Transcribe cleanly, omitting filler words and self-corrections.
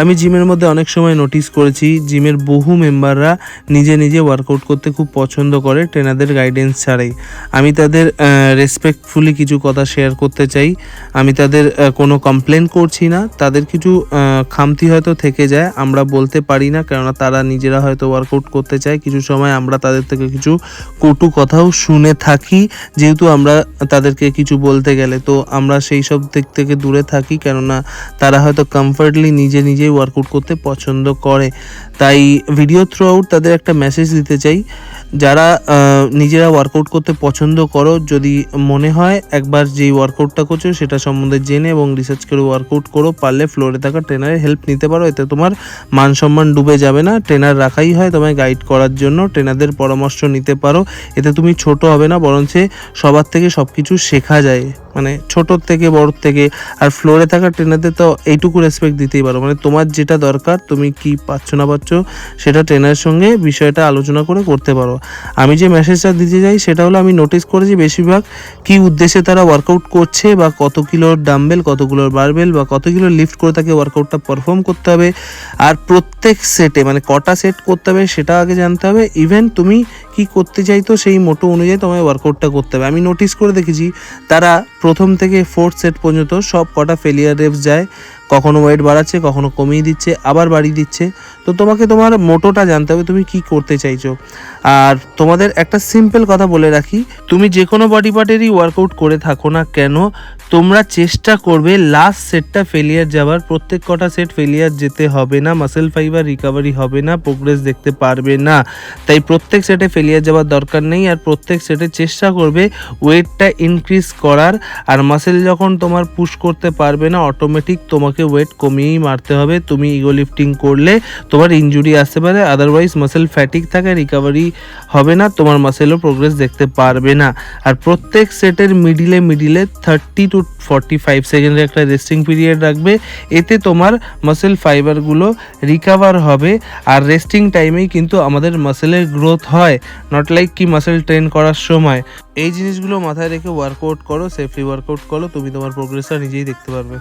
আমি জিমের মধ্যে অনেক সময় নোটিস করেছি জিমের বহু মেম্বাররা নিজে নিজে ওয়ার্কআউট করতে খুব পছন্দ করে ট্রেনারদের গাইডেন্স ছাড়াই। আমি তাদের রেসপেক্টফুলি কিছু কথা শেয়ার করতে চাই। আমি তাদের কোনো কমপ্লেন করছি না, তাদের কিছু খামতি হয়তো থেকে যায়, আমরা বলতে পারি না, কেননা তারা নিজেরা হয়তো ওয়ার্কআউট করতে চায়। কিছু সময় আমরা তাদের থেকে কিছু কটু কথাও শুনে থাকি, যেহেতু আমরা তাদেরকে কিছু বলতে গেলে তো আমরা সেই সব দিক থেকে দূরে থাকি, কেননা তারা হয়তো কমফর্টলি নিজে নিজেই ওয়ার্কআউট করতে পছন্দ করে। তাই ভিডিও থ্রু আউট তাদের একটা মেসেজ দিতে চাই, যারা নিজেরা ওয়ার্কআউট করতে পছন্দ করো, যদি মনে হয় একবার যেই ওয়ার্কআউটটা করছো সেটা সম্বন্ধে জেনে এবং রিসার্চ করে ওয়ার্কআউট করো, পারলে ফ্লোরে থাকা ট্রেনারের হেল্প নিতে পারো, এতে তোমার মান সম্মান ডুবে যাবে না। ট্রেনার রাখাই হয় তোমায় গাইড করার জন্য, ট্রেনারদের পরামর্শ নিতে পারো, এতে তুমি ছোট হবে না, বরঞ্চ সবার থেকে সব কিছু শেখা যায়, মানে ছোটোর থেকে বড়োর থেকে। আর ফ্লোরে থাকা ট্রেনারদের তো এইটুকু রেসপেক্ট দিতেই পারো, মানে তোমার যেটা দরকার, তুমি কি পাচ্ছ না পাচ্ছ সেটা ট্রেনারের সঙ্গে বিষয়টা আলোচনা করে করতে পারো। আমি যে মেসেজটা দিতে চাই সেটা হলো, আমি নোটিস করেছি বেশিরভাগ কী উদ্দেশ্যে তারা ওয়ার্কআউট করছে, বা কত কিলোর ডাম্বেল, কত কিলোর বারবেল বা কত কিলো লিফট করে তাকে ওয়ার্কআউটটা পারফর্ম করতে হবে, আর প্রত্যেক সেটে মানে কটা সেট করতে হবে সেটা আগে জানতে হবে। ইভেন তুমি কি করতে চাইতো সেই মোটো অনুযায়ী তোমায় ওয়ার্কআউটটা করতে হবে। আমি নোটিস করে দেখেছি তারা প্রথম থেকে 4th সেট পর্যন্ত সব কটা ফেলিয়ার রেপস যায়, কখনো ওয়েট বাড়াচ্ছে, কখনো কমিয়ে দিচ্ছে, আবার বাড়িয়ে দিচ্ছে। তো তোমাকে তোমার মোটোটা জানতে হবে, তুমি কি করতে চাইছো। আর তোমাদের একটা সিম্পল কথা বলে রাখি, তুমি যে কোনো বডি পার্টেরই ওয়ার্কআউট করে থাকো না কেন, তোমরা চেষ্টা করবে লাস্ট সেটটা ফেলিয়ার যাওয়ার। প্রত্যেক কটা সেট ফেলিয়ার যেতে হবে না, মাসেল ফাইবার রিকভারি হবে না, প্রোগ্রেস দেখতে পারবে না। তাই প্রত্যেক সেটে ফেলিয়ার যাওয়ার দরকার নেই, আর প্রত্যেক সেটে চেষ্টা করবে ওয়েটটা ইনক্রিজ করার। আর মাসেল যখন তোমার পুশ করতে পারবে না, অটোমেটিক তোমাকে ওয়েট কমিয়েই মারতে হবে। তুমি ইগো লিফটিং করলে তোমার ইনজুরি আসতে পারে, আদারওয়াইজ মাসেল ফ্যাটিক থাকে, রিকভারি হবে না, তোমার মাসেলও প্রোগ্রেস দেখতে পারবে না। আর প্রত্যেক সেটের মিডিলে 30 to 45 সেকেন্ডের একটা রেস্টিং পিরিয়ড রাখবে, এতে তোমার মাসেল ফাইবারগুলো রিকভার হবে। আর রেস্টিং টাইমেই কিন্তু আমাদের মাসেলের গ্রোথ হয়, নট লাইক কি মাসেল ট্রেন করার সময়। এই জিনিসগুলো মাথায় রেখে ওয়ার্কআউট করো, সেফলি ওয়ার্কআউট করো, তুমি তোমার প্রোগ্রেসটা নিজেই দেখতে পারবে।